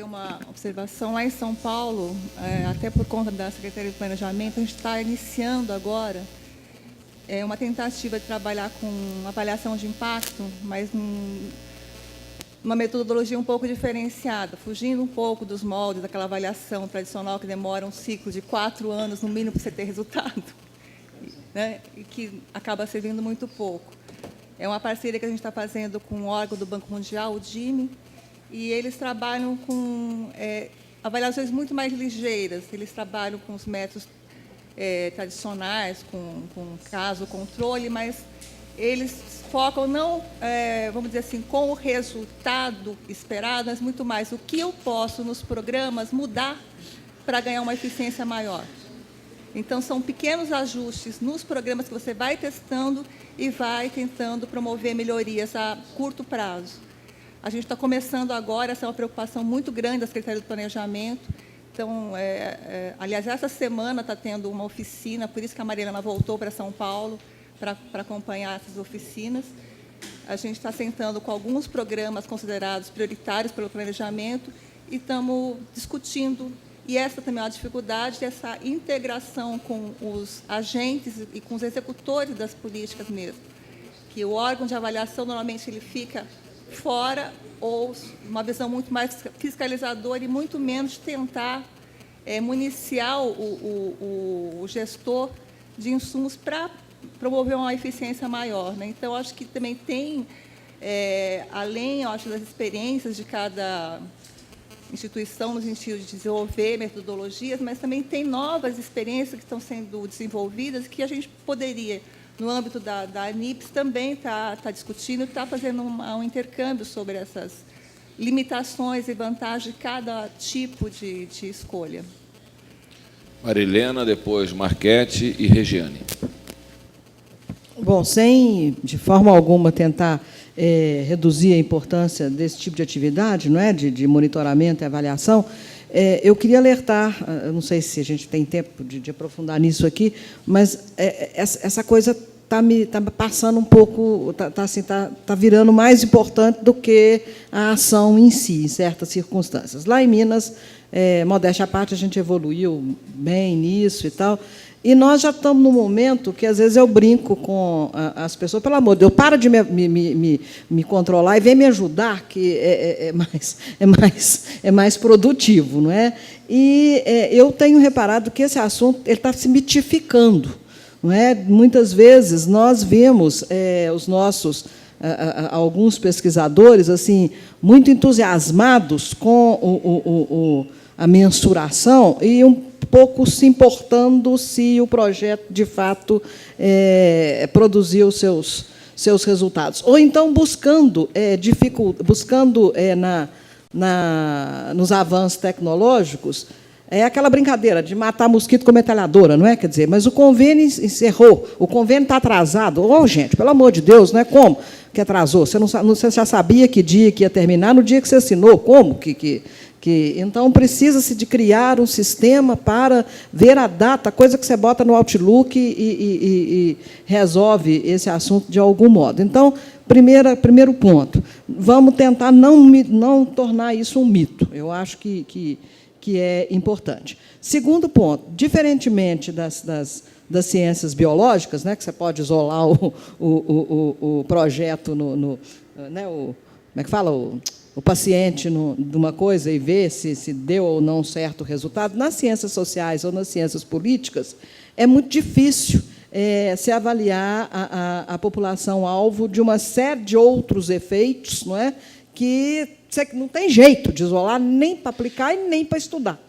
uma observação. Lá em São Paulo, até por conta da Secretaria de Planejamento, a gente está iniciando agora uma tentativa de trabalhar com avaliação de impacto, mas uma metodologia um pouco diferenciada, fugindo um pouco dos moldes daquela avaliação tradicional que demora um ciclo de 4 anos, no mínimo, para você ter resultado, né? E que acaba servindo muito pouco. É uma parceria que a gente está fazendo com o órgão do Banco Mundial, o DIME, e eles trabalham com avaliações muito mais ligeiras. Eles trabalham com os métodos tradicionais, com caso, controle, mas eles focam não, vamos dizer assim, com o resultado esperado, mas muito mais o que eu posso, nos programas, mudar para ganhar uma eficiência maior. Então, são pequenos ajustes nos programas que você vai testando e vai tentando promover melhorias a curto prazo. A gente está começando agora, essa é uma preocupação muito grande da Secretaria do Planejamento. Então, aliás, essa semana está tendo uma oficina, por isso que a Marilena voltou para São Paulo, para acompanhar essas oficinas. A gente está sentando com alguns programas considerados prioritários pelo planejamento e estamos discutindo. E essa também é uma dificuldade, essa integração com os agentes e com os executores das políticas mesmo. Que o órgão de avaliação, normalmente, ele fica fora, ou uma visão muito mais fiscalizadora e muito menos tentar municiar o gestor de insumos para promover uma eficiência maior, né? Então, acho que também tem, além, eu acho, das experiências de cada instituição no sentido de desenvolver metodologias, mas também tem novas experiências que estão sendo desenvolvidas que a gente poderia, no âmbito da ANIPS, também está discutindo, está fazendo um intercâmbio sobre essas limitações e vantagens de cada tipo de escolha. Marilena, depois Marquete e Regiane. Bom, sem, de forma alguma, tentar reduzir a importância desse tipo de atividade, não é, de monitoramento e avaliação, eu queria alertar, eu não sei se a gente tem tempo de aprofundar nisso aqui, mas essa coisa está passando um pouco, está virando mais importante do que a ação em si, em certas circunstâncias. Lá em Minas, modéstia à parte, a gente evoluiu bem nisso e tal, e nós já estamos num momento que, às vezes, eu brinco com as pessoas, pelo amor de Deus, para de me controlar e vem me ajudar, que é mais produtivo, não é? E eu tenho reparado que esse assunto ele está se mitificando, não é? Muitas vezes nós vemos os nossos alguns pesquisadores assim muito entusiasmados com a mensuração e um pouco se importando se o projeto, de fato, produziu seus resultados. Ou então buscando nos avanços tecnológicos, aquela brincadeira de matar mosquito com metralhadora, não é? Quer dizer, mas o convênio encerrou, o convênio está atrasado. Gente, pelo amor de Deus, não é como que atrasou? Você já sabia que dia que ia terminar, no dia que você assinou, como então, precisa-se de criar um sistema para ver a data, coisa que você bota no Outlook e resolve esse assunto de algum modo. Então, primeiro ponto, vamos tentar não tornar isso um mito. Eu acho que é importante. Segundo ponto, diferentemente das ciências biológicas, né, que você pode isolar o projeto né, como é que fala? O paciente de uma coisa e ver se deu ou não certo resultado, nas ciências sociais ou nas ciências políticas, é muito difícil se avaliar a população-alvo de uma série de outros efeitos, não é, que não tem jeito de isolar nem para aplicar e nem para estudar.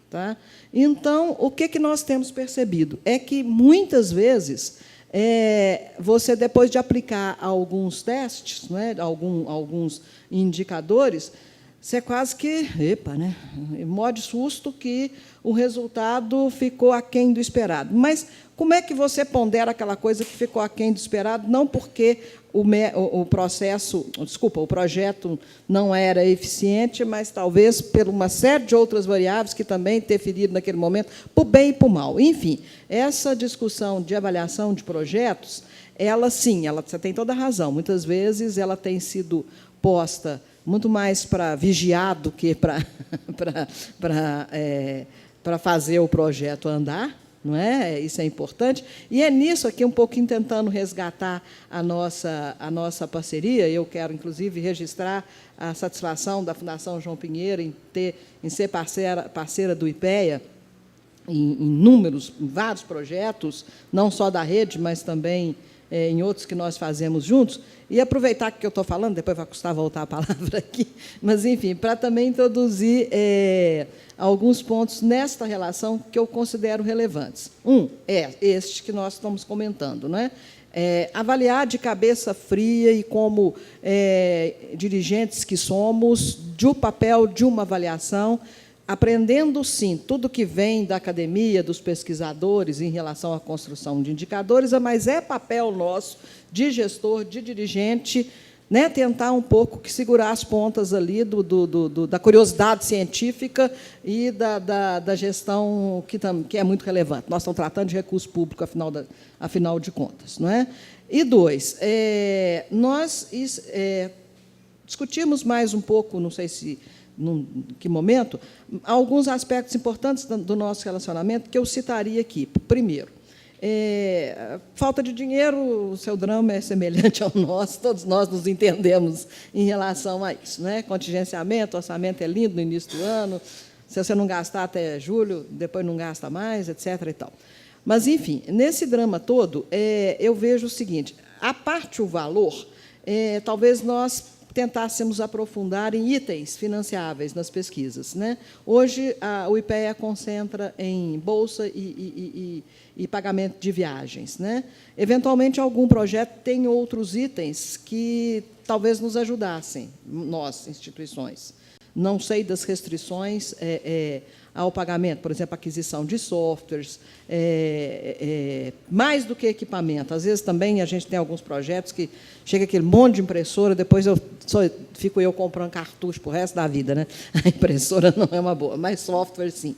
Tá? Então, o que nós temos percebido é que, muitas vezes, você, depois de aplicar alguns testes, não é, alguns indicadores, você quase que, né, morre de susto que o resultado ficou aquém do esperado. Mas como é que você pondera aquela coisa que ficou aquém do esperado? Não porque o projeto não era eficiente, mas talvez por uma série de outras variáveis que também interferiram naquele momento, para o bem e para o mal. Enfim, essa discussão de avaliação de projetos, sim, você tem toda a razão. Muitas vezes ela tem sido posta muito mais para vigiar do que para fazer o projeto andar, não é? Isso é importante. E é nisso aqui, um pouquinho tentando resgatar a nossa parceria. Eu quero, inclusive, registrar a satisfação da Fundação João Pinheiro em ser parceira do IPEA, em vários projetos, não só da rede, mas também em outros que nós fazemos juntos. E aproveitar que eu estou falando, depois vai custar voltar a palavra aqui, mas, enfim, para também introduzir alguns pontos nesta relação que eu considero relevantes. Um é este que nós estamos comentando, não é? Avaliar de cabeça fria e como dirigentes que somos, do papel de uma avaliação, aprendendo, sim, tudo que vem da academia, dos pesquisadores, em relação à construção de indicadores, mas é papel nosso, de gestor, de dirigente, né, tentar um pouco que segurar as pontas ali da curiosidade científica e da gestão, que é muito relevante. Nós estamos tratando de recurso público, afinal de contas. Não é? E, dois, nós discutimos mais um pouco, não sei se em que momento, alguns aspectos importantes do nosso relacionamento que eu citaria aqui. Primeiro, falta de dinheiro, o seu drama é semelhante ao nosso, todos nós nos entendemos em relação a isso. Né? Contingenciamento, orçamento é lindo no início do ano, se você não gastar até julho, depois não gasta mais, etc. E tal. Mas, enfim, nesse drama todo, eu vejo o seguinte, a parte o valor, talvez nós tentássemos aprofundar em itens financiáveis nas pesquisas. Né? Hoje, o IPEA concentra em bolsa e pagamento de viagens. Né? Eventualmente, algum projeto tem outros itens que talvez nos ajudassem, nós, instituições. Não sei das restrições ao pagamento, por exemplo, aquisição de softwares, mais do que equipamento. Às vezes, também, a gente tem alguns projetos que chega aquele monte de impressora, depois fico eu comprando cartucho para o resto da vida. Né? A impressora não é uma boa, mas software, sim.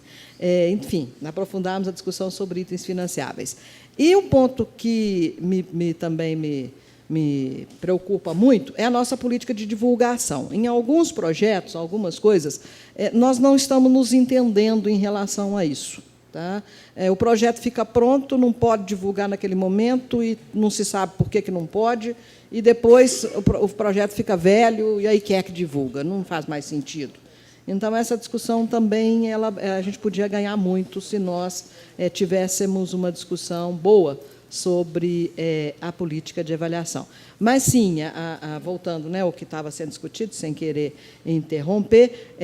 Enfim, aprofundarmos a discussão sobre itens financiáveis. E um ponto que também me preocupa muito é a nossa política de divulgação. Em alguns projetos, algumas coisas, nós não estamos nos entendendo em relação a isso. Tá? O projeto fica pronto, não pode divulgar naquele momento e não se sabe por que não pode, e depois o projeto fica velho e aí quem é que divulga? Não faz mais sentido. Então, essa discussão também a gente podia ganhar muito se nós tivéssemos uma discussão boa sobre a política de avaliação. Mas, sim, voltando, né, ao que estava sendo discutido, sem querer interromper,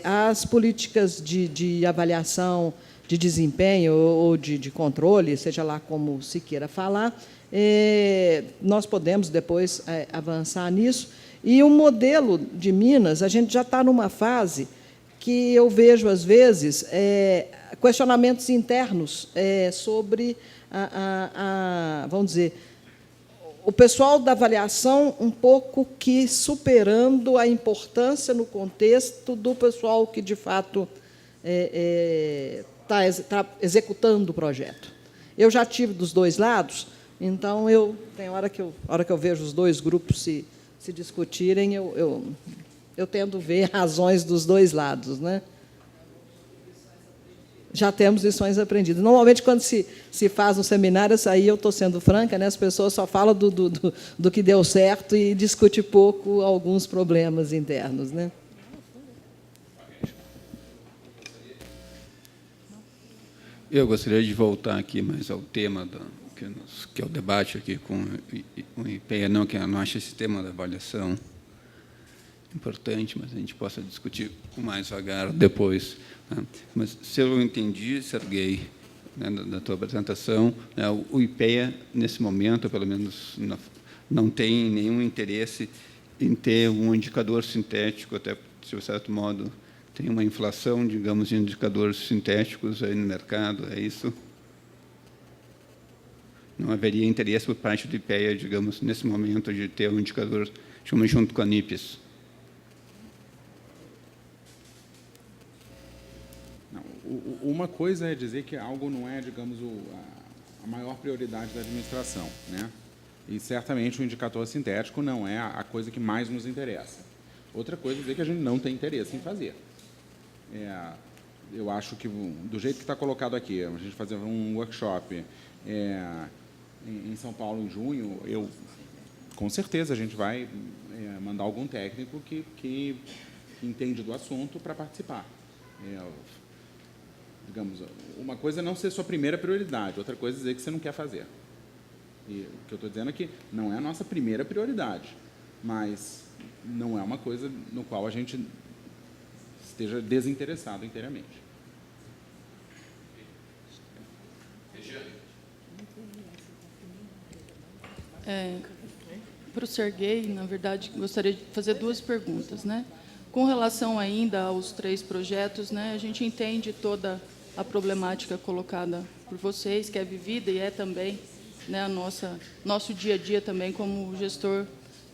as políticas de avaliação de desempenho ou de controle, seja lá como se queira falar, nós podemos depois avançar nisso. E o modelo de Minas, a gente já está numa fase que eu vejo, às vezes, questionamentos internos sobre vamos dizer, o pessoal da avaliação um pouco que superando a importância no contexto do pessoal que, de fato, está executando o projeto. Eu já tive dos dois lados, então, tem hora que eu vejo os dois grupos se discutirem, eu tento ver razões dos dois lados. Né? Já temos lições aprendidas. Normalmente, quando se faz um seminário, isso aí eu estou sendo franca, né? As pessoas só falam do que deu certo e discute pouco alguns problemas internos. Né? Eu gostaria de voltar aqui mais ao tema que é o debate aqui com o IPEA, não que eu não acho esse tema da avaliação importante, mas a gente possa discutir com mais vagar depois. Né? Mas, se eu entendi, Serguei, né, da tua apresentação, né, o IPEA, nesse momento, pelo menos, não tem nenhum interesse em ter um indicador sintético, até, de certo modo, tem uma inflação, digamos, de indicadores sintéticos aí no mercado, é isso? Não haveria interesse por parte do IPEA, digamos, nesse momento, de ter um indicador, junto com a NIPES? Uma coisa é dizer que algo não é, digamos, a maior prioridade da administração, né? E, certamente, o indicador sintético não é a coisa que mais nos interessa. Outra coisa é dizer que a gente não tem interesse em fazer. Eu acho que, do jeito que está colocado aqui, a gente fazer um workshop em São Paulo em junho, com certeza a gente vai mandar algum técnico que entende do assunto para participar. Digamos, uma coisa é não ser sua primeira prioridade, outra coisa é dizer que você não quer fazer. E o que eu estou dizendo é que não é a nossa primeira prioridade, mas não é uma coisa no qual a gente esteja desinteressado inteiramente. Para o Serguei, na verdade, gostaria de fazer duas perguntas, né? Com relação ainda aos 3 projetos, né, a gente entende toda a problemática colocada por vocês, que é vivida e é também, né, nosso dia a dia também como gestor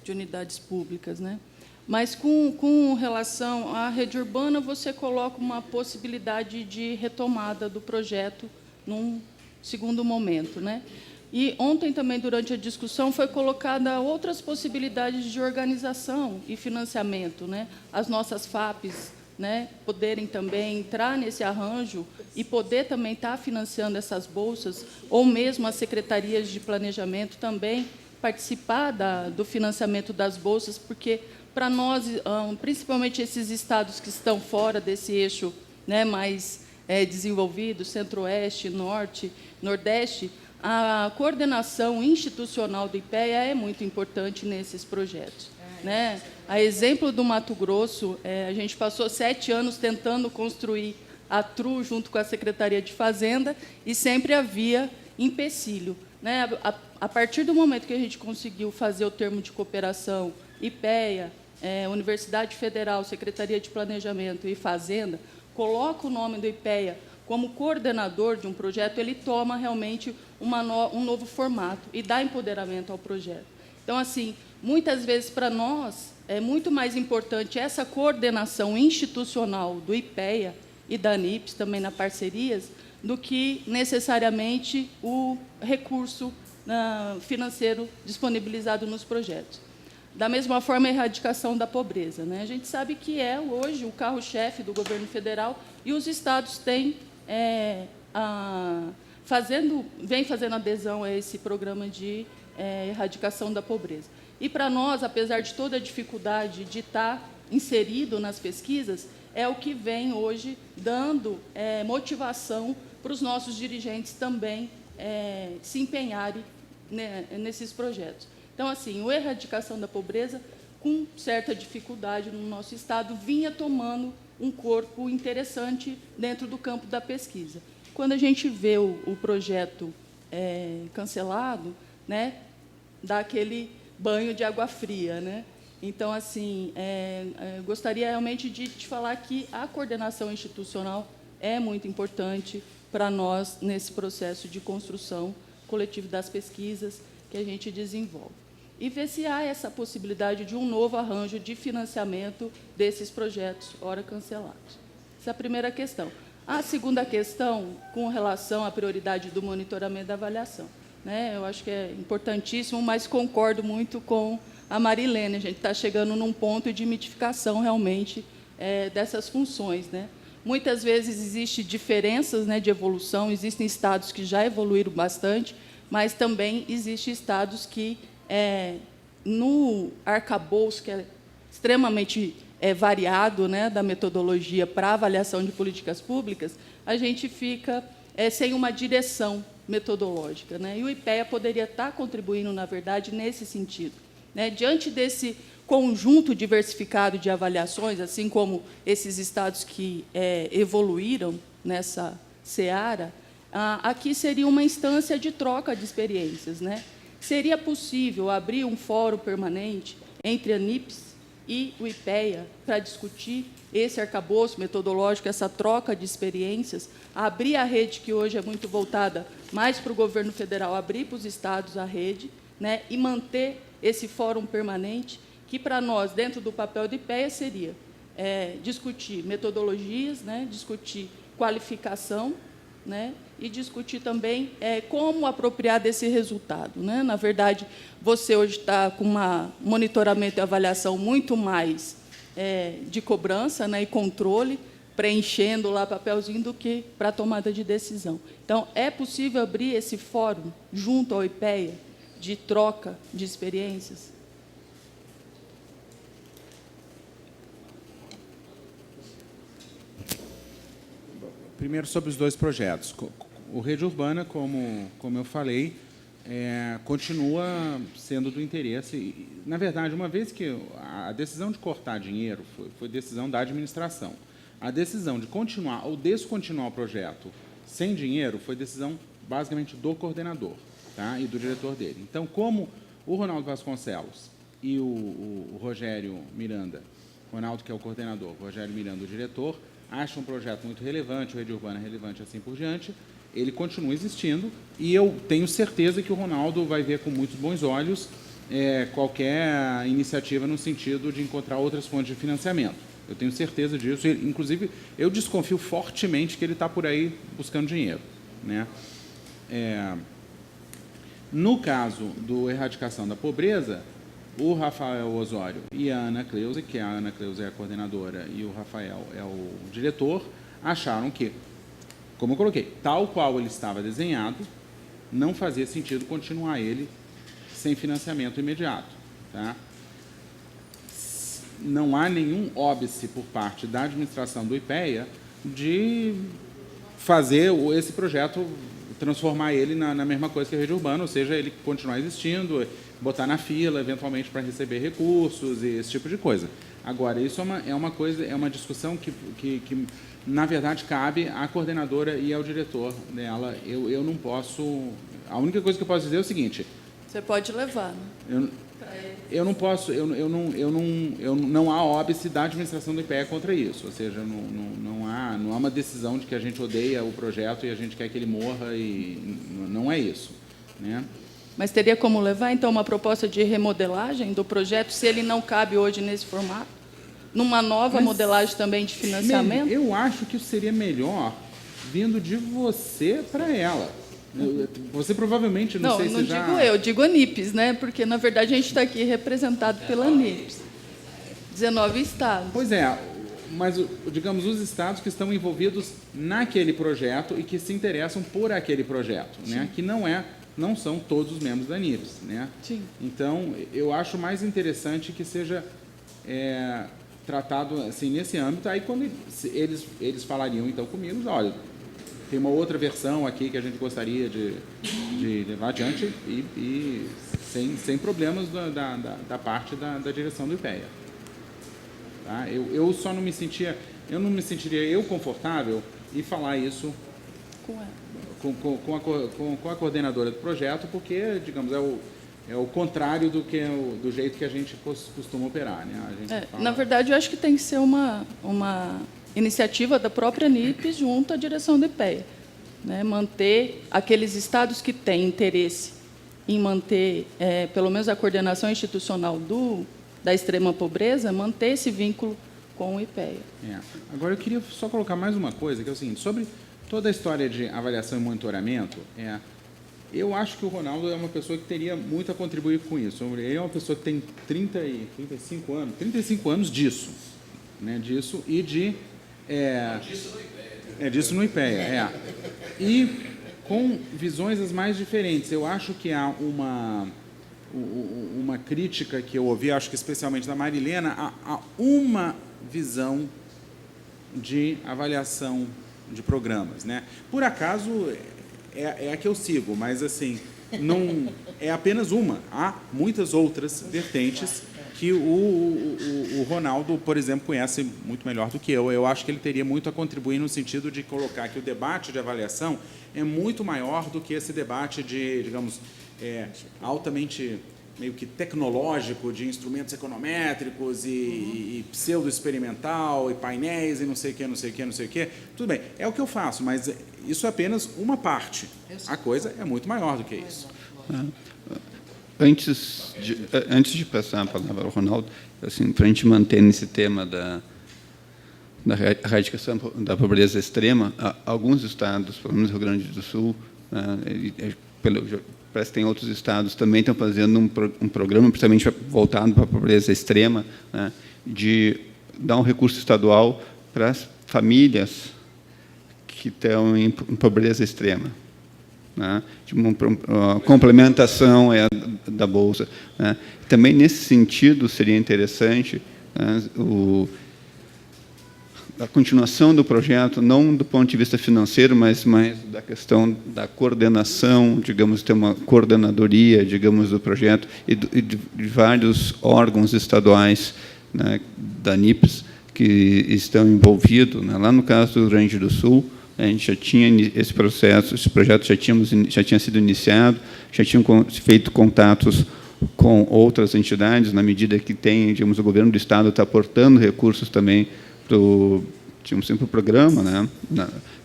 de unidades públicas, né? Mas com relação à rede urbana, você coloca uma possibilidade de retomada do projeto num segundo momento, né? E ontem também, durante a discussão, foi colocada outras possibilidades de organização e financiamento, né? As nossas FAPs, né, poderem também entrar nesse arranjo e poder também estar financiando essas bolsas, ou mesmo as secretarias de planejamento também participar do financiamento das bolsas, porque, para nós, principalmente esses estados que estão fora desse eixo, né, mais desenvolvido, centro-oeste, norte, nordeste, a coordenação institucional do IPEA é muito importante nesses projetos, né? A exemplo do Mato Grosso, a gente passou 7 anos tentando construir a TRU junto com a Secretaria de Fazenda e sempre havia empecilho, né? A partir do momento que a gente conseguiu fazer o termo de cooperação IPEA, Universidade Federal, Secretaria de Planejamento e Fazenda, coloca o nome do IPEA como coordenador de um projeto, ele toma realmente um novo formato e dá empoderamento ao projeto. Então, assim, muitas vezes, para nós, é muito mais importante essa coordenação institucional do IPEA e da ANIPS, também na parcerias, do que, necessariamente, o recurso financeiro disponibilizado nos projetos. Da mesma forma, a erradicação da pobreza, né? A gente sabe que é, hoje, o carro-chefe do governo federal, e os estados têm vem fazendo adesão a esse programa de erradicação da pobreza. E, para nós, apesar de toda a dificuldade de estar inserido nas pesquisas, é o que vem hoje dando motivação para os nossos dirigentes também se empenharem, né, nesses projetos. Então, assim, a erradicação da pobreza, com certa dificuldade no nosso estado, vinha tomando um corpo interessante dentro do campo da pesquisa. Quando a gente vê o projeto cancelado, né, dá aquele banho de água fria, né? Então, assim, gostaria realmente de te falar que a coordenação institucional é muito importante para nós nesse processo de construção coletiva das pesquisas que a gente desenvolve. E ver se há essa possibilidade de um novo arranjo de financiamento desses projetos, ora cancelados. Essa é a primeira questão. A segunda questão, com relação à prioridade do monitoramento da avaliação, né? Eu acho que é importantíssimo, mas concordo muito com a Marilene. A gente está chegando num ponto de mitificação, realmente, dessas funções, né? Muitas vezes existem diferenças, né, de evolução, existem estados que já evoluíram bastante, mas também existem estados que, no arcabouço, que é extremamente variado, né, da metodologia para avaliação de políticas públicas, a gente fica sem uma direção metodológica, né? E o IPEA poderia estar contribuindo, na verdade, nesse sentido, né? Diante desse conjunto diversificado de avaliações, assim como esses estados que evoluíram nessa seara, aqui seria uma instância de troca de experiências, né? Seria possível abrir um fórum permanente entre a ANIPS e o IPEA para discutir esse arcabouço metodológico, essa troca de experiências, abrir a rede, que hoje é muito voltada mais para o governo federal, abrir para os estados a rede, né, e manter esse fórum permanente, que, para nós, dentro do papel do IPEA, seria discutir metodologias, né, discutir qualificação, né, e discutir também como apropriar desse resultado, né? Na verdade, você hoje está com um monitoramento e avaliação muito mais de cobrança, né, e controle, preenchendo lá papelzinho, do que para a tomada de decisão. Então, é possível abrir esse fórum junto ao IPEA de troca de experiências? Primeiro, sobre os dois projetos. O Rede Urbana, como eu falei, continua sendo do interesse. Na verdade, uma vez que a decisão de cortar dinheiro foi decisão da administração, a decisão de continuar ou descontinuar o projeto sem dinheiro foi decisão, basicamente, do coordenador, tá? E do diretor dele. Então, como o Ronaldo Vasconcelos e o Rogério Miranda, Ronaldo, que é o coordenador, Rogério Miranda, o diretor, acham um projeto muito relevante, o Rede Urbana é relevante, assim por diante, ele continua existindo, e eu tenho certeza que o Ronaldo vai ver com muitos bons olhos qualquer iniciativa no sentido de encontrar outras fontes de financiamento. Eu tenho certeza disso. Inclusive, eu desconfio fortemente que ele está por aí buscando dinheiro, né? No caso do Erradicação da Pobreza, o Rafael Osório e a Ana Cleusa, que a Ana Cleusa é a coordenadora e o Rafael é o diretor, acharam que, como eu coloquei, tal qual ele estava desenhado, não fazia sentido continuar ele sem financiamento imediato, tá? Não há nenhum óbice por parte da administração do IPEA de fazer esse projeto, transformar ele na mesma coisa que a Rede Urbana, ou seja, ele continuar existindo, botar na fila, eventualmente, para receber recursos e esse tipo de coisa. Agora, isso é uma discussão que na verdade, cabe à coordenadora e ao diretor dela. Eu não posso... A única coisa que eu posso dizer é o seguinte... Você pode levar, né? Eu não posso, não há óbice da administração do IPEA contra isso, ou seja, não há uma decisão de que a gente odeia o projeto e a gente quer que ele morra, e não é isso, né? Mas teria como levar, então, uma proposta de remodelagem do projeto, se ele não cabe hoje nesse formato? Numa nova modelagem também de financiamento? Eu acho que isso seria melhor vindo de você para ela. Você provavelmente, não sei se já... Não digo eu, digo a NIPES, né? Porque, na verdade, a gente está aqui representado pela NIPES. 19 estados. Pois é, mas, digamos, os estados que estão envolvidos naquele projeto e que se interessam por aquele projeto, né? Que não são todos os membros da NIPES, né? Sim. Então, eu acho mais interessante que seja tratado assim, nesse âmbito. Aí, quando eles falariam, então, comigo, olha... Tem uma outra versão aqui que a gente gostaria de levar adiante e sem problemas da parte da direção do IPEA. Tá? Eu só não me sentiria confortável em falar isso com a coordenadora do projeto, porque, digamos, é o contrário do jeito que a gente costuma operar, né? A gente fala... Na verdade, eu acho que tem que ser uma iniciativa da própria NIPES junto à direção do IPEA, né? Manter aqueles estados que têm interesse em manter, pelo menos a coordenação institucional da extrema pobreza, manter esse vínculo com o IPEA. Agora, eu queria só colocar mais uma coisa, que é o seguinte, sobre toda a história de avaliação e monitoramento, eu acho que o Ronaldo é uma pessoa que teria muito a contribuir com isso. Ele é uma pessoa que tem 35 anos disso, né? Disso e de... disso no IPEA, E com visões as mais diferentes. Eu acho que há uma crítica que eu ouvi, acho que especialmente da Marilena, há uma visão de avaliação de programas, né? Por acaso, é a que eu sigo, mas assim, não é apenas uma. Há muitas outras vertentes que o Ronaldo, por exemplo, conhece muito melhor do que eu. Eu acho que ele teria muito a contribuir no sentido de colocar que o debate de avaliação é muito maior do que esse debate de, digamos, altamente meio que tecnológico, de instrumentos econométricos e pseudo-experimental, e painéis, e não sei o quê. Tudo bem, é o que eu faço, mas isso é apenas uma parte. A coisa é muito maior do que isso. Antes de passar a palavra ao Ronaldo, assim, para a gente manter nesse tema da erradicação da pobreza extrema, alguns estados, pelo menos Rio Grande do Sul, parece que tem outros estados também estão fazendo um programa, principalmente voltado para a pobreza extrema, né, de dar um recurso estadual para as famílias que estão em pobreza extrema, né? De uma complementação da Bolsa, né? Também, nesse sentido, seria interessante, né, a continuação do projeto, não do ponto de vista financeiro, mas mais da questão da coordenação, digamos, ter uma coordenadoria, digamos, do projeto e de vários órgãos estaduais, né, da NIPS, que estão envolvidos, né? Lá no caso do Rio Grande do Sul, a gente já tinha esse processo, esse projeto já tinha sido iniciado, já tinham feito contatos com outras entidades, na medida que tem, digamos, o governo do Estado está aportando recursos também tínhamos sempre o programa, né,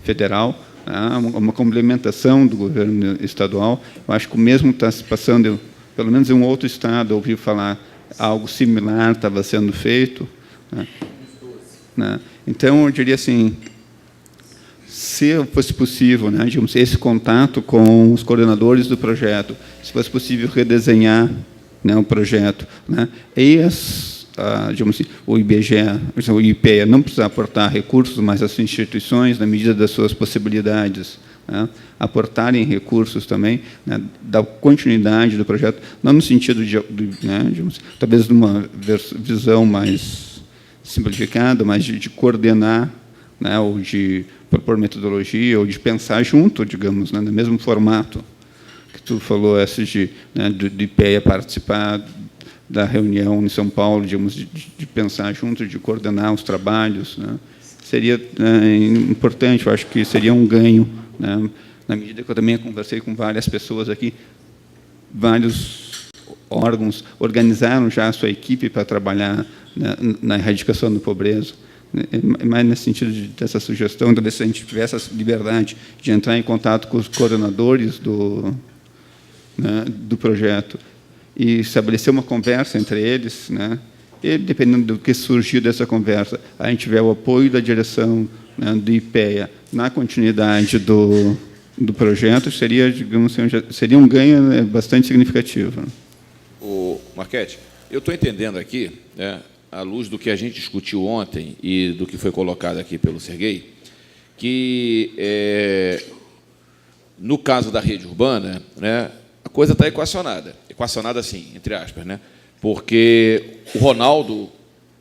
federal, né, uma complementação do governo estadual. Eu acho que o mesmo está se passando, pelo menos em um outro estado, eu ouvi falar algo similar estava sendo feito, né. Então, eu diria assim, se fosse possível, né, digamos, esse contato com os coordenadores do projeto, se fosse possível redesenhar, né, o projeto, né, e digamos assim, o IBGE, o IPEA não precisa aportar recursos, mas as instituições, na medida das suas possibilidades, né, aportarem recursos também, né, da continuidade do projeto, não no sentido né, digamos, talvez de uma visão mais simplificada, mas de coordenar, né, ou de propor metodologia, ou de pensar junto, digamos, né, no mesmo formato que tu falou, né, do IPEA participar da reunião em São Paulo, digamos, de pensar junto, de coordenar os trabalhos, né? Seria, né, importante, eu acho que seria um ganho, né? Na medida que eu também conversei com várias pessoas aqui, vários órgãos organizaram já a sua equipe para trabalhar, né, na erradicação da pobreza. Mais nesse sentido dessa sugestão, talvez se a gente tivesse essa liberdade de entrar em contato com os coordenadores né, do projeto, e estabelecer uma conversa entre eles, né? E, dependendo do que surgir dessa conversa, a gente tiver o apoio da direção, né, do IPEA na continuidade do projeto, seria, digamos, seria um ganho, né, bastante significativo. O Marchetti, eu estou entendendo aqui, né, à luz do que a gente discutiu ontem e do que foi colocado aqui pelo Serguei, que, no caso da rede urbana, né, a coisa está equacionada assim, entre aspas, né? Porque o Ronaldo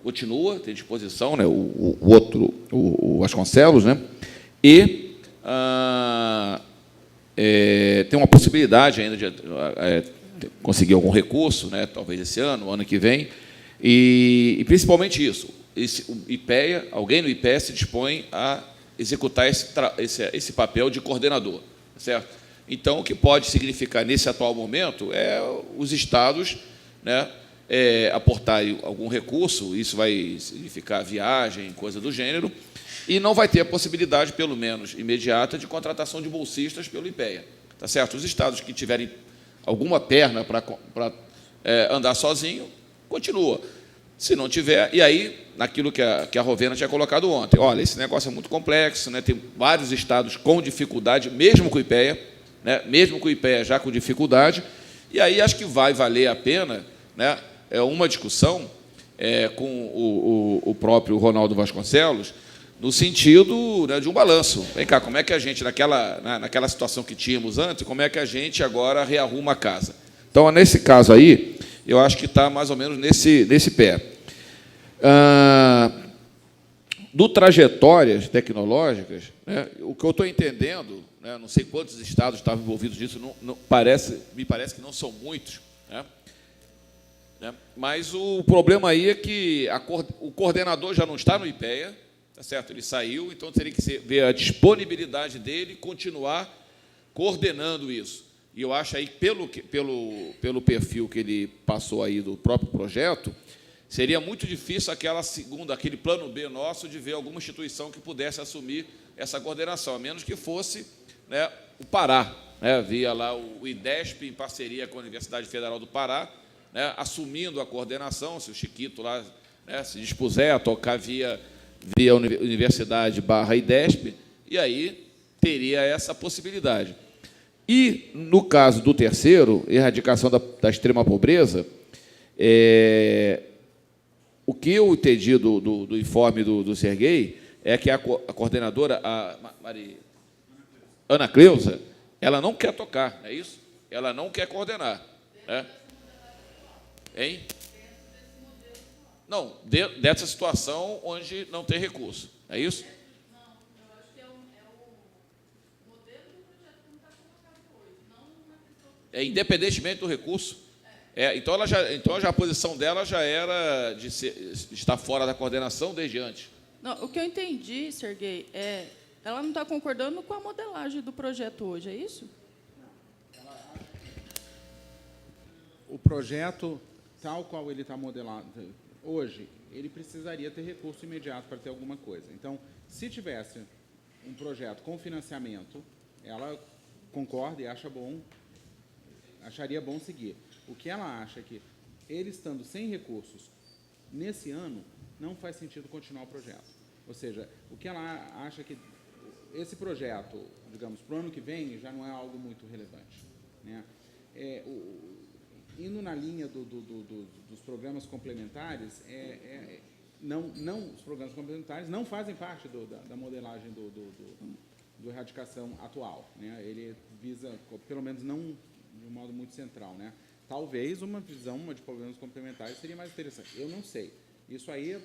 continua, tem disposição, né? o Vasconcelos, né? E tem uma possibilidade ainda de conseguir algum recurso, né? Talvez esse ano, o ano que vem, e principalmente isso, o IPEA, alguém no IPEA se dispõe a executar esse papel de coordenador, certo? Então, o que pode significar, nesse atual momento, é os estados, né, aportarem algum recurso, isso vai significar viagem, coisa do gênero, e não vai ter a possibilidade, pelo menos imediata, de contratação de bolsistas pelo IPEA. Tá certo? Os estados que tiverem alguma perna para andar sozinho, continua. Se não tiver, e aí, naquilo que a Rovena tinha colocado ontem, olha, esse negócio é muito complexo, né, tem vários estados com dificuldade, mesmo com o IPEA, né, mesmo com o IPEA já com dificuldade, e aí acho que vai valer a pena, né, uma discussão com o próprio Ronaldo Vasconcelos, no sentido, né, de um balanço. Vem cá, como é que a gente, naquela situação que tínhamos antes, como é que a gente agora rearruma a casa? Então, nesse caso aí, eu acho que está mais ou menos nesse pé. Do trajetórias tecnológicas, né, o que eu estou entendendo, né, não sei quantos estados estavam envolvidos nisso, me parece que não são muitos, né, mas o problema aí é que o coordenador já não está no IPEA, tá certo? Ele saiu, então teria que ver a disponibilidade dele e continuar coordenando isso. E eu acho aí, pelo perfil que ele passou aí do próprio projeto, seria muito difícil aquele plano B nosso de ver alguma instituição que pudesse assumir essa coordenação, a menos que fosse, né, o Pará, né, via lá o IDESP, em parceria com a Universidade Federal do Pará, né, assumindo a coordenação, se o Chiquito lá, né, se dispuser a tocar via Universidade /IDESP, e aí teria essa possibilidade. E, no caso do terceiro, erradicação da extrema pobreza, o que eu entendi do informe do Serguei é que a coordenadora, Ana Cleusa, ela não quer tocar, é isso? Ela não quer coordenar. Né? Hein? Não, dessa situação onde não tem recurso. É isso? Não, eu acho que é o modelo do projeto que não está colocado hoje, não uma questão... É independentemente do recurso. Então a posição dela já era de estar fora da coordenação desde antes. Não, o que eu entendi, Serguei, ela não está concordando com a modelagem do projeto hoje, é isso? O projeto, tal qual ele está modelado hoje, ele precisaria ter recurso imediato para ter alguma coisa. Então, se tivesse um projeto com financiamento, ela concorda e acharia bom seguir. O que ela acha é que, ele estando sem recursos nesse ano, não faz sentido continuar o projeto. Ou seja, o que ela acha é que esse projeto, digamos, para o ano que vem, já não é algo muito relevante. Né? Indo na linha dos programas complementares, os programas complementares não fazem parte da modelagem do erradicação atual. Né? Ele visa, pelo menos não de um modo muito central. Né? Talvez uma visão de programas complementares seria mais interessante. Eu não sei. Isso aí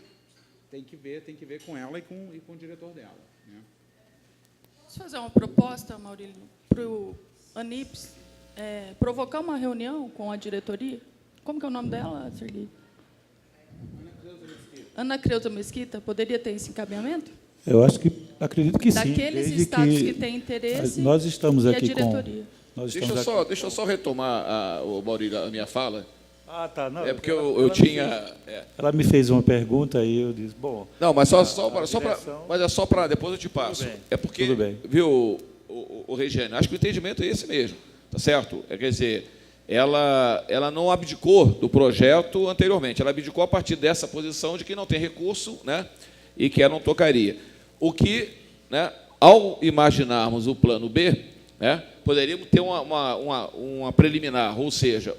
tem que ver com ela e com o diretor dela. Né? Posso fazer uma proposta, Maurílio, para o ANIPS provocar uma reunião com a diretoria? Como que é o nome dela, Serguei? Ana Cleusa Mesquita. Poderia ter esse encaminhamento? Eu acredito que sim. Daqueles estados que têm interesse nós estamos aqui e a diretoria. Deixa eu só retomar, Maurílio, a minha fala. Ah, tá. Não, porque eu tinha... Ela me fez uma pergunta e eu disse, bom... Não, mas mas é só para... Depois eu te passo. Tudo bem, é porque, tudo bem. Viu, o Regiane, acho que o entendimento é esse mesmo, tá certo? Quer dizer, ela não abdicou do projeto anteriormente, ela abdicou a partir dessa posição de que não tem recurso, né, e que ela não tocaria. O que, né, ao imaginarmos o plano B, né, poderíamos ter uma preliminar, ou seja,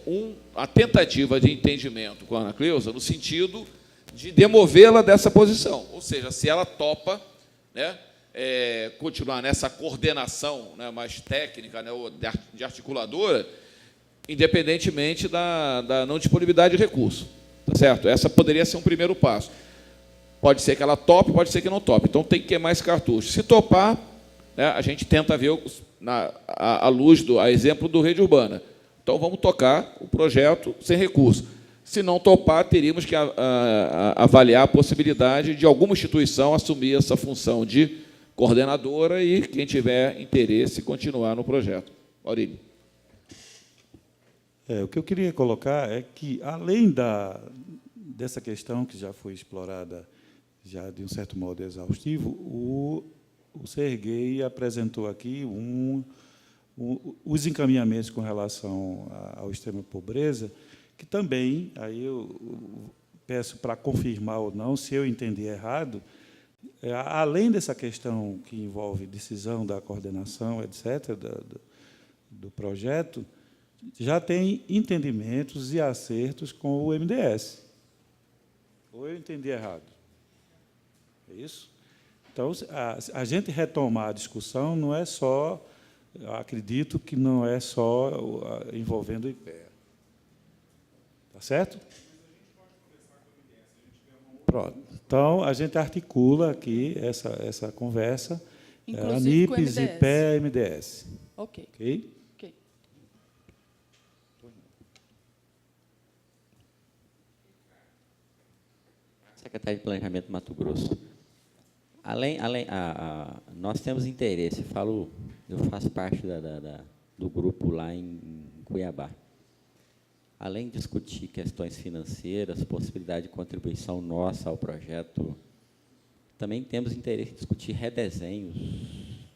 a tentativa de entendimento com a Ana Cleusa no sentido de demovê-la dessa posição. Ou seja, se ela topa, né, continuar nessa coordenação, né, mais técnica, né, ou de articuladora, independentemente da não disponibilidade de recurso. Tá certo? Essa poderia ser um primeiro passo. Pode ser que ela tope, pode ser que não tope. Então, tem que queimar esse cartucho. Se topar, né, a gente tenta ver à luz a exemplo do Rede Urbana. Então, vamos tocar o projeto sem recurso. Se não topar, teríamos que avaliar a possibilidade de alguma instituição assumir essa função de coordenadora e, quem tiver interesse, continuar no projeto. Maurílio. O que eu queria colocar é que, além dessa questão que já foi explorada, já de um certo modo exaustivo, o Serguei apresentou aqui os encaminhamentos com relação ao extrema pobreza, que também, aí eu peço para confirmar ou não, se eu entendi errado, além dessa questão que envolve decisão da coordenação, etc., do projeto, já tem entendimentos e acertos com o MDS. Ou eu entendi errado? É isso? Então, a gente retomar a discussão não é só, acredito que não é só envolvendo o IPEA. Está certo? Pronto. Então, a gente articula aqui essa conversa, ANIPS, IPEA, MDS. Ok. Ok? Ok. Secretário de Planejamento do Mato Grosso. Nós temos interesse, eu faço parte do grupo lá em Cuiabá. Além de discutir questões financeiras, possibilidade de contribuição nossa ao projeto, também temos interesse em discutir redesenhos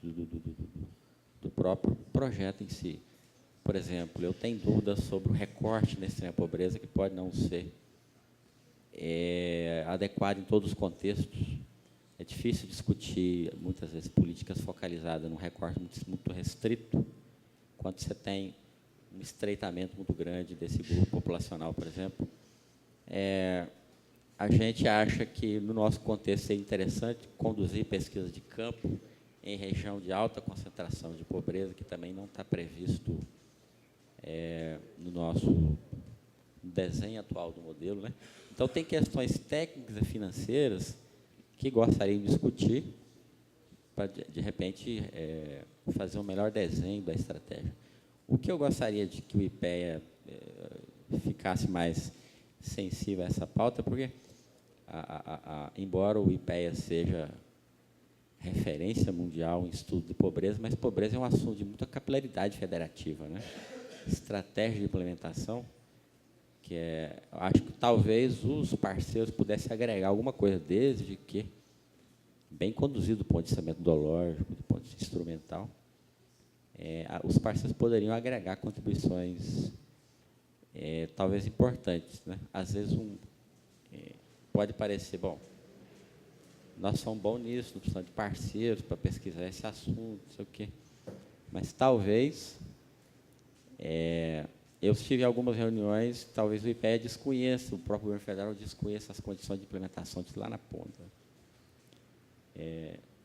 do próprio projeto em si. Por exemplo, eu tenho dúvidas sobre o recorte na extrema pobreza, que pode não ser adequado em todos os contextos. É difícil discutir, muitas vezes, políticas focalizadas num recorte muito restrito, quando você tem um estreitamento muito grande desse grupo populacional, por exemplo. a gente acha que, no nosso contexto, é interessante conduzir pesquisa de campo em região de alta concentração de pobreza, que também não está previsto no nosso desenho atual do modelo, né? Então, tem questões técnicas e financeiras que gostaria de discutir para, de repente, fazer um melhor desenho da estratégia. O que eu gostaria de que o IPEA ficasse mais sensível a essa pauta, porque, embora o IPEA seja referência mundial em estudo de pobreza, mas pobreza é um assunto de muita capilaridade federativa, né? Estratégia de implementação, que acho que talvez os parceiros pudessem agregar alguma coisa, desde que bem conduzido do ponto de vista metodológico, do ponto de vista instrumental, os parceiros poderiam agregar contribuições talvez importantes, né? Às vezes pode parecer, bom, nós somos bons nisso, não precisamos de parceiros para pesquisar esse assunto, não sei o quê, mas talvez eu estive em algumas reuniões, talvez o IPEA desconheça, o próprio governo federal desconheça as condições de implementação disso lá na ponta.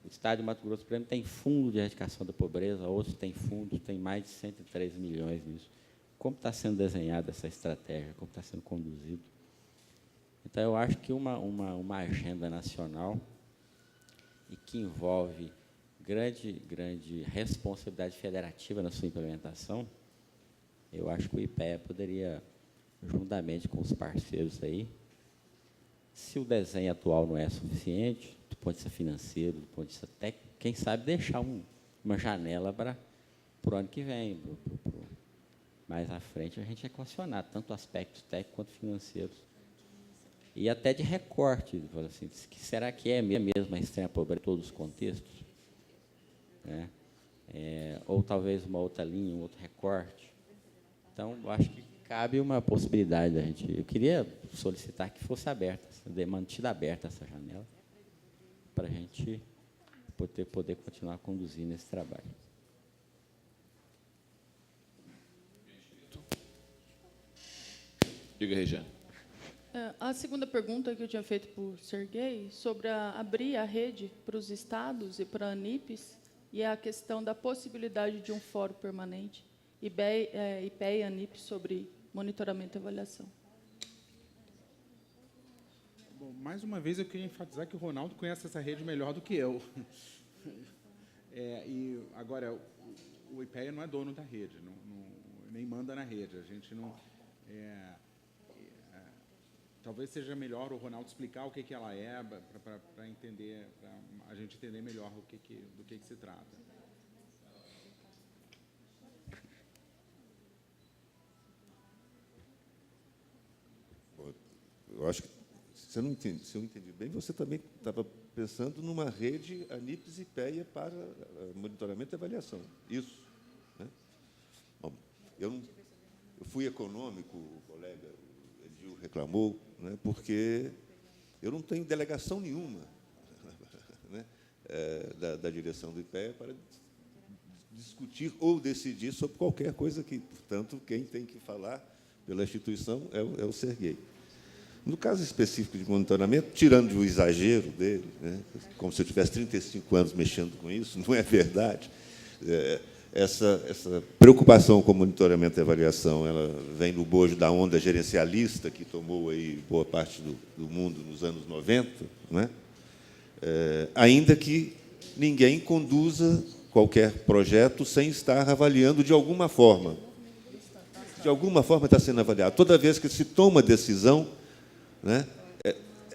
O Estado de Mato Grosso, por exemplo, tem fundo de erradicação da pobreza, outros têm fundos, tem mais de 103 milhões nisso. Como está sendo desenhada essa estratégia, como está sendo conduzido? Então, eu acho que uma agenda nacional e que envolve grande responsabilidade federativa na sua implementação, eu acho que o IPEA poderia, juntamente com os parceiros aí, se o desenho atual não é suficiente, do ponto de vista financeiro, do ponto de vista técnico, quem sabe deixar uma janela para o ano que vem. Mais à frente, a gente equacionar tanto aspectos técnicos quanto financeiros. E até de recorte, assim, será que é mesmo a extrema pobreza em todos os contextos? Né? Ou talvez uma outra linha, um outro recorte. Então, eu acho que cabe uma possibilidade da gente. Eu queria solicitar que fosse aberta, mantida aberta essa janela, para a gente poder continuar conduzindo esse trabalho. Diga, Regiane. A segunda pergunta que eu tinha feito para o Serguei, sobre abrir a rede para os estados e para a ANIPES, e a questão da possibilidade de um fórum permanente, IPEA e ANIPES, sobre monitoramento e avaliação. Bom, mais uma vez, eu queria enfatizar que o Ronaldo conhece essa rede melhor do que eu. E, agora, o IPEA não é dono da rede, nem manda na rede. A gente não... talvez seja melhor o Ronaldo explicar o que ela é, para entender, para a gente entender melhor do que se trata. Eu acho que, se eu entendi bem, você também estava pensando numa rede ANIPES e IPEA para monitoramento e avaliação. Isso, né? Bom, eu fui econômico, o colega Edil reclamou, né, porque eu não tenho delegação nenhuma, né, da direção do IPEA para discutir ou decidir sobre qualquer coisa que, portanto, quem tem que falar pela instituição é o Serguei. No caso específico de monitoramento, tirando o exagero dele, né, como se eu tivesse 35 anos mexendo com isso, não é verdade. Essa preocupação com monitoramento e avaliação, ela vem no bojo da onda gerencialista que tomou aí boa parte do mundo nos anos 90, né? Ainda que ninguém conduza qualquer projeto sem estar avaliando de alguma forma. De alguma forma está sendo avaliado. Toda vez que se toma decisão, né,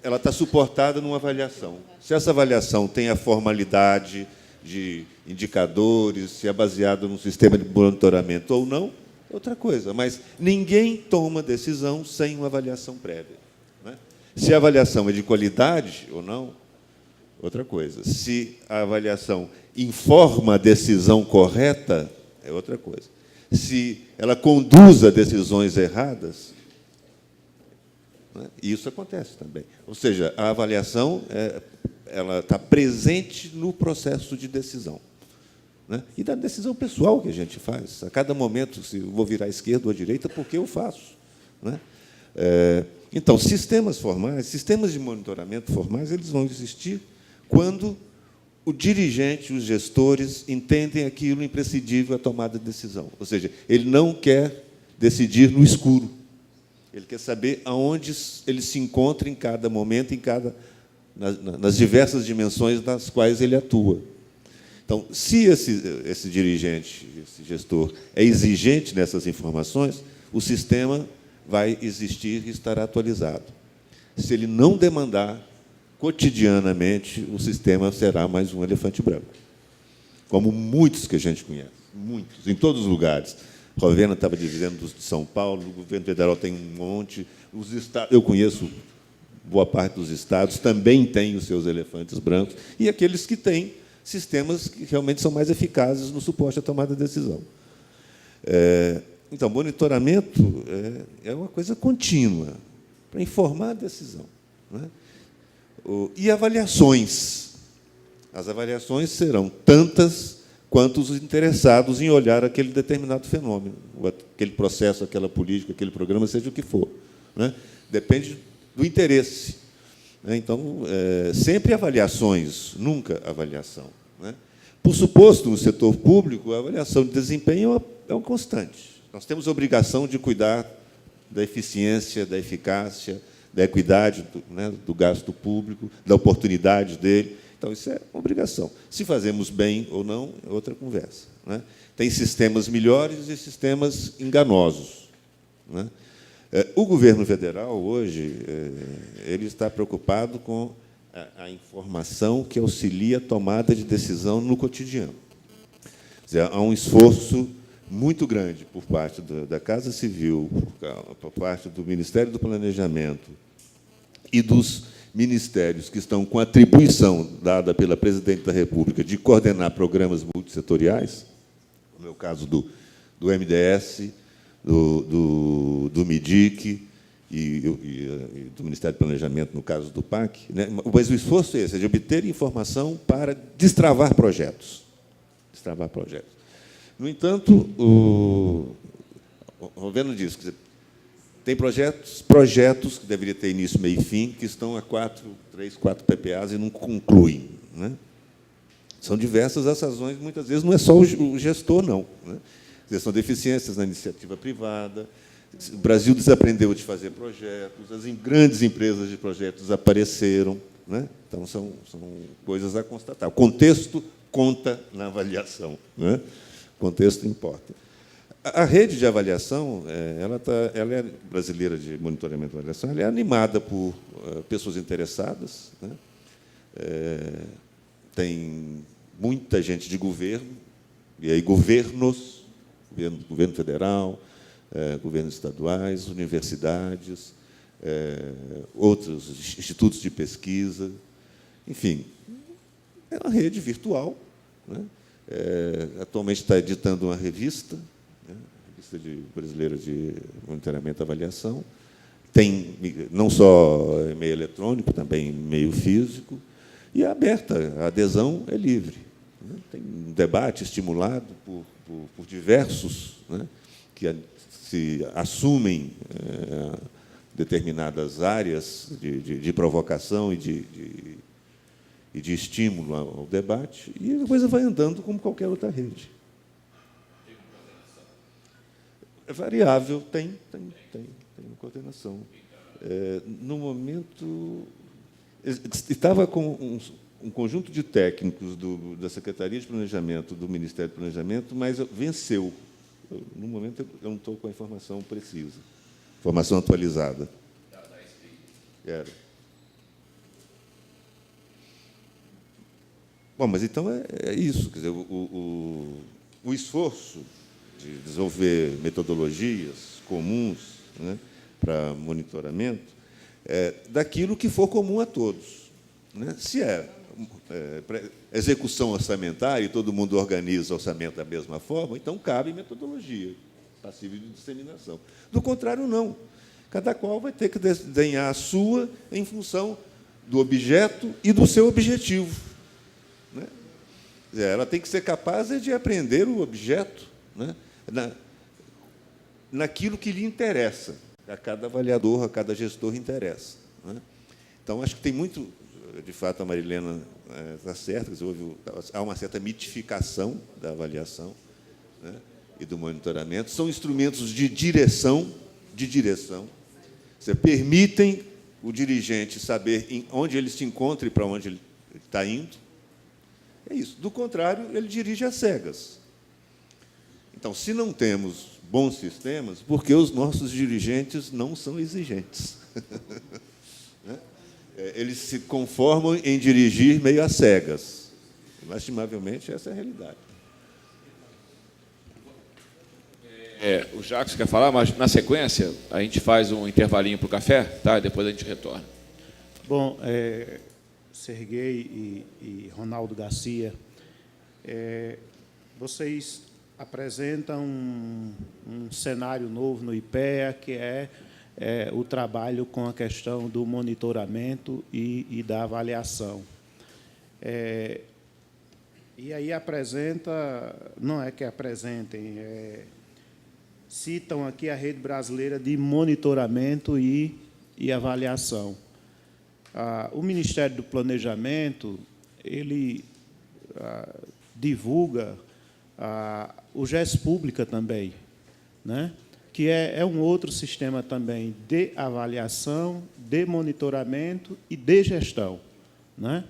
ela está suportada numa avaliação. Se essa avaliação tem a formalidade de indicadores, se é baseado num sistema de monitoramento ou não, é outra coisa. Mas ninguém toma decisão sem uma avaliação prévia, né? Se a avaliação é de qualidade ou não, outra coisa. Se a avaliação informa a decisão correta, é outra coisa. Se ela conduz a decisões erradas, né, isso acontece também. Ou seja, a avaliação ela está presente no processo de decisão, né? E da decisão pessoal que a gente faz. A cada momento, se eu vou virar à esquerda ou à direita, porque eu faço, né? Então, sistemas formais, sistemas de monitoramento formais, eles vão existir quando o dirigente, os gestores, entendem aquilo imprescindível à tomada de decisão. Ou seja, ele não quer decidir no escuro. Ele quer saber aonde ele se encontra em cada momento, nas diversas dimensões nas quais ele atua. Então, se esse dirigente, esse gestor, é exigente nessas informações, o sistema vai existir e estará atualizado. Se ele não demandar, cotidianamente, o sistema será mais um elefante branco. Como muitos que a gente conhece, muitos, em todos os lugares. Rovena estava dizendo dos de São Paulo, o governo federal tem um monte, os estados, eu conheço boa parte dos estados, também têm os seus elefantes brancos, e aqueles que têm sistemas que realmente são mais eficazes no suporte à tomada de decisão. Então, monitoramento é uma coisa contínua, para informar a decisão. Né? E avaliações. As avaliações serão tantas quanto os interessados em olhar aquele determinado fenômeno, aquele processo, aquela política, aquele programa, seja o que for. Né? Depende do interesse. Então, sempre avaliações, nunca avaliação. Né? Por suposto, no setor público, a avaliação de desempenho é uma constante. Nós temos a obrigação de cuidar da eficiência, da eficácia, da equidade do gasto público, da oportunidade dele. Então, isso é uma obrigação. Se fazemos bem ou não, é outra conversa. Né? Tem sistemas melhores e sistemas enganosos. Né? O governo federal, hoje, ele está preocupado com a informação que auxilia a tomada de decisão no cotidiano. Quer dizer, há um esforço muito grande por parte da Casa Civil, por parte do Ministério do Planejamento e dos ministérios que estão com a atribuição dada pela Presidente da República de coordenar programas multissetoriais, no meu caso do MDS, do MIDIC e do Ministério do Planejamento, no caso do PAC. Né? Mas o esforço é esse, é de obter informação para destravar projetos. Destravar projetos. No entanto, o Rovena diz que tem projetos que deveriam ter início, meio e fim, que estão a 3, 4 PPAs e não concluem. Né? São diversas as razões, muitas vezes não é só o gestor, não. Né? São deficiências na iniciativa privada, o Brasil desaprendeu de fazer projetos, as grandes empresas de projetos desapareceram. Né? Então, são coisas a constatar. O contexto conta na avaliação. Né? O contexto importa. A rede de avaliação, ela é brasileira de monitoramento e avaliação, ela é animada por pessoas interessadas. Né? Tem muita gente de governo, e aí governos, governo federal, governos estaduais, universidades, outros institutos de pesquisa, enfim, é uma rede virtual. Né? Atualmente está editando uma revista, né? Revista brasileira de monitoramento e avaliação. Tem não só meio eletrônico, também meio físico, e é aberta, a adesão é livre. Né? Tem um debate estimulado por diversos, né? Que se assumem determinadas áreas de provocação e de estímulo ao debate, e a coisa vai andando como qualquer outra rede. É variável, tem uma coordenação. No momento, estava com um conjunto de técnicos da Secretaria de Planejamento, do Ministério do Planejamento, mas venceu. No momento, eu não estou com a informação precisa, informação atualizada. Era. Bom, mas então é isso. Quer dizer, o esforço de desenvolver metodologias comuns, né, para monitoramento daquilo que for comum a todos. Né? Se para execução orçamentária e todo mundo organiza o orçamento da mesma forma, então cabe metodologia passível de disseminação. Do contrário, não. Cada qual vai ter que desenhar a sua em função do objeto e do seu objetivo. Né? Ela tem que ser capaz de aprender o objeto, né, naquilo que lhe interessa. a cada avaliador, a cada gestor interessa. Né? Então, acho que tem muito, de fato, a Marilena está certa, há uma certa mitificação da avaliação, né, e do monitoramento. São instrumentos de direção, permitem o dirigente saber onde ele se encontra e para onde ele está indo. É isso. Do contrário, ele dirige às cegas. Então, se não temos bons sistemas, porque os nossos dirigentes não são exigentes. Eles se conformam em dirigir meio às cegas. Lastimavelmente, essa é a realidade. O Jacques quer falar, mas, na sequência, a gente faz um intervalinho para o café, tá? E depois a gente retorna. Bom, Serguei e Ronaldo Garcia, vocês apresentam um cenário novo no IPEA, que é o trabalho com a questão do monitoramento e da avaliação. E aí não é que apresentem, citam aqui a Rede Brasileira de Monitoramento e Avaliação. O Ministério do Planejamento, ele divulga o GES Pública também, né? Que é um outro sistema também de avaliação, de monitoramento e de gestão, né?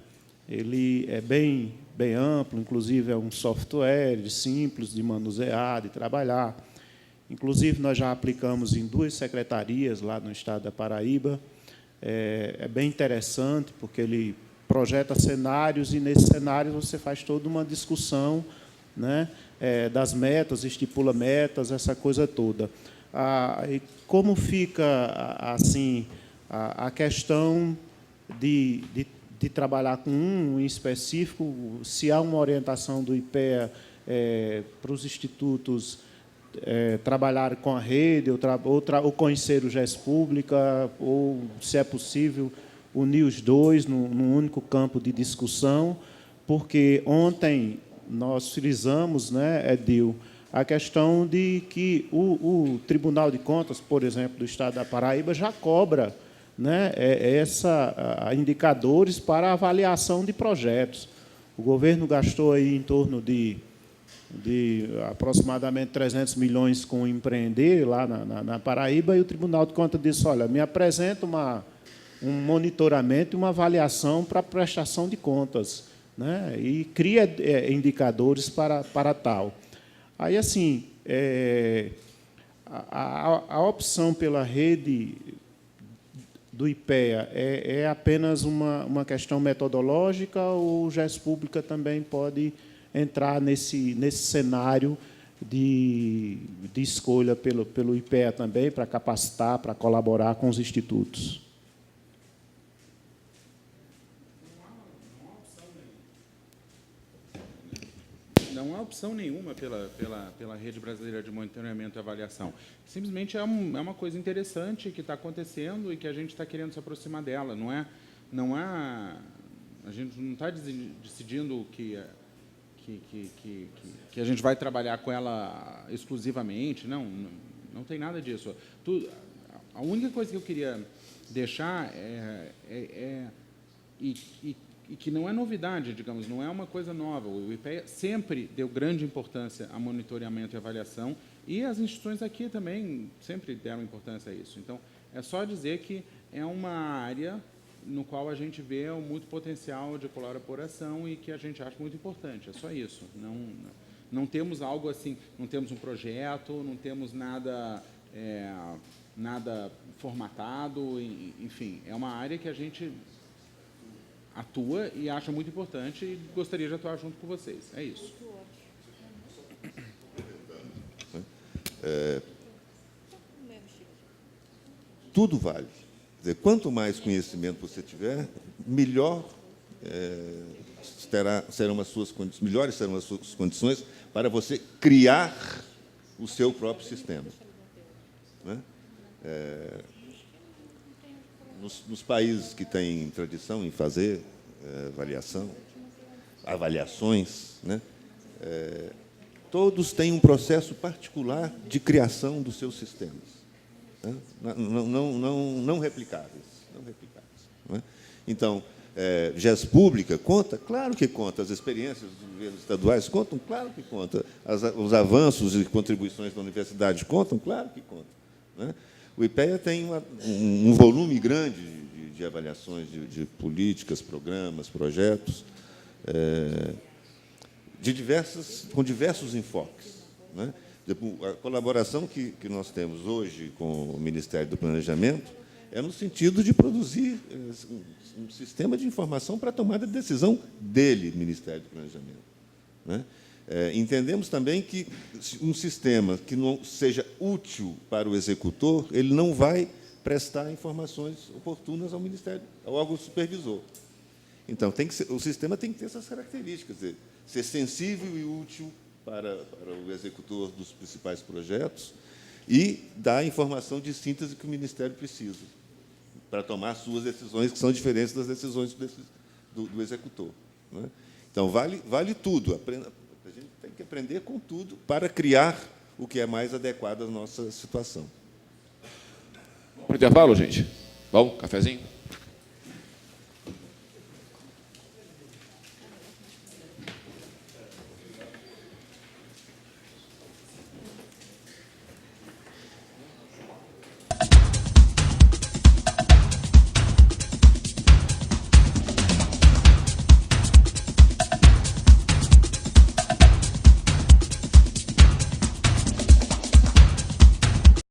Ele é bem amplo, inclusive é um software simples de manusear, de trabalhar. Inclusive, nós já aplicamos em 2 secretarias lá no estado da Paraíba. É bem interessante, porque ele projeta cenários, e, nesses cenários, você faz toda uma discussão, né, das metas, estipula metas, essa coisa toda. E como fica assim a questão de trabalhar com um em específico, se há uma orientação do IPEA para os institutos trabalhar com a rede, ou conhecer o GES Pública, ou, se é possível, unir os dois num único campo de discussão, porque ontem nós frisamos, né, Edil, a questão de que o Tribunal de Contas, por exemplo, do Estado da Paraíba, já cobra, né, indicadores para avaliação de projetos. O governo gastou aí em torno de aproximadamente 300 milhões com o Empreender, lá na Paraíba, e o Tribunal de Contas disse, olha, me apresenta um monitoramento e uma avaliação para a prestação de contas, né, e cria indicadores para tal. Aí, assim, a opção pela rede do IPEA é apenas uma questão metodológica, ou o GES Pública também pode entrar nesse cenário de escolha pelo IPEA também, para capacitar, para colaborar com os institutos? Não há opção nenhuma pela Rede Brasileira de Monitoramento e Avaliação. Simplesmente é uma coisa interessante que está acontecendo e que a gente está querendo se aproximar dela. A gente não está decidindo que a gente vai trabalhar com ela exclusivamente. Não tem nada disso. A única coisa que eu queria deixar e que não é novidade, digamos, não é uma coisa nova. O IPEA sempre deu grande importância a monitoramento e avaliação, e as instituições aqui também sempre deram importância a isso. Então, é só dizer que é uma área no qual a gente vê muito potencial de colaboração e que a gente acha muito importante. É só isso. Não temos algo assim, não temos um projeto, não temos nada formatado, enfim, é uma área que a gente atua e acha muito importante e gostaria de atuar junto com vocês. É isso. Tudo vale. Quer dizer, quanto mais conhecimento você tiver, melhor melhores serão as suas condições para você criar o seu próprio sistema. Né? Nos países que têm tradição em fazer avaliações, né, todos têm um processo particular de criação dos seus sistemas. né? Não replicáveis. Não replicáveis, não é? Então, GES pública conta? Claro que conta. As experiências dos governos estaduais contam? Claro que conta. Os avanços e contribuições da universidade contam? Claro que contam, né? O IPEA tem um volume grande de avaliações de políticas, programas, projetos, com diversos enfoques, né? A colaboração que nós temos hoje com o Ministério do Planejamento é no sentido de produzir um sistema de informação para a tomada de decisão dele, Ministério do Planejamento, né? Entendemos também que um sistema que não seja útil para o executor, ele não vai prestar informações oportunas ao Ministério, ao órgão supervisor. Então, o sistema tem que ter essas características, ser sensível e útil para o executor dos principais projetos e dar a informação de síntese que o Ministério precisa para tomar suas decisões, que são diferentes das decisões do executor, né? Então, vale tudo. A gente tem que aprender com tudo para criar o que é mais adequado à nossa situação. Vamos para o intervalo, gente? Vamos? Cafezinho?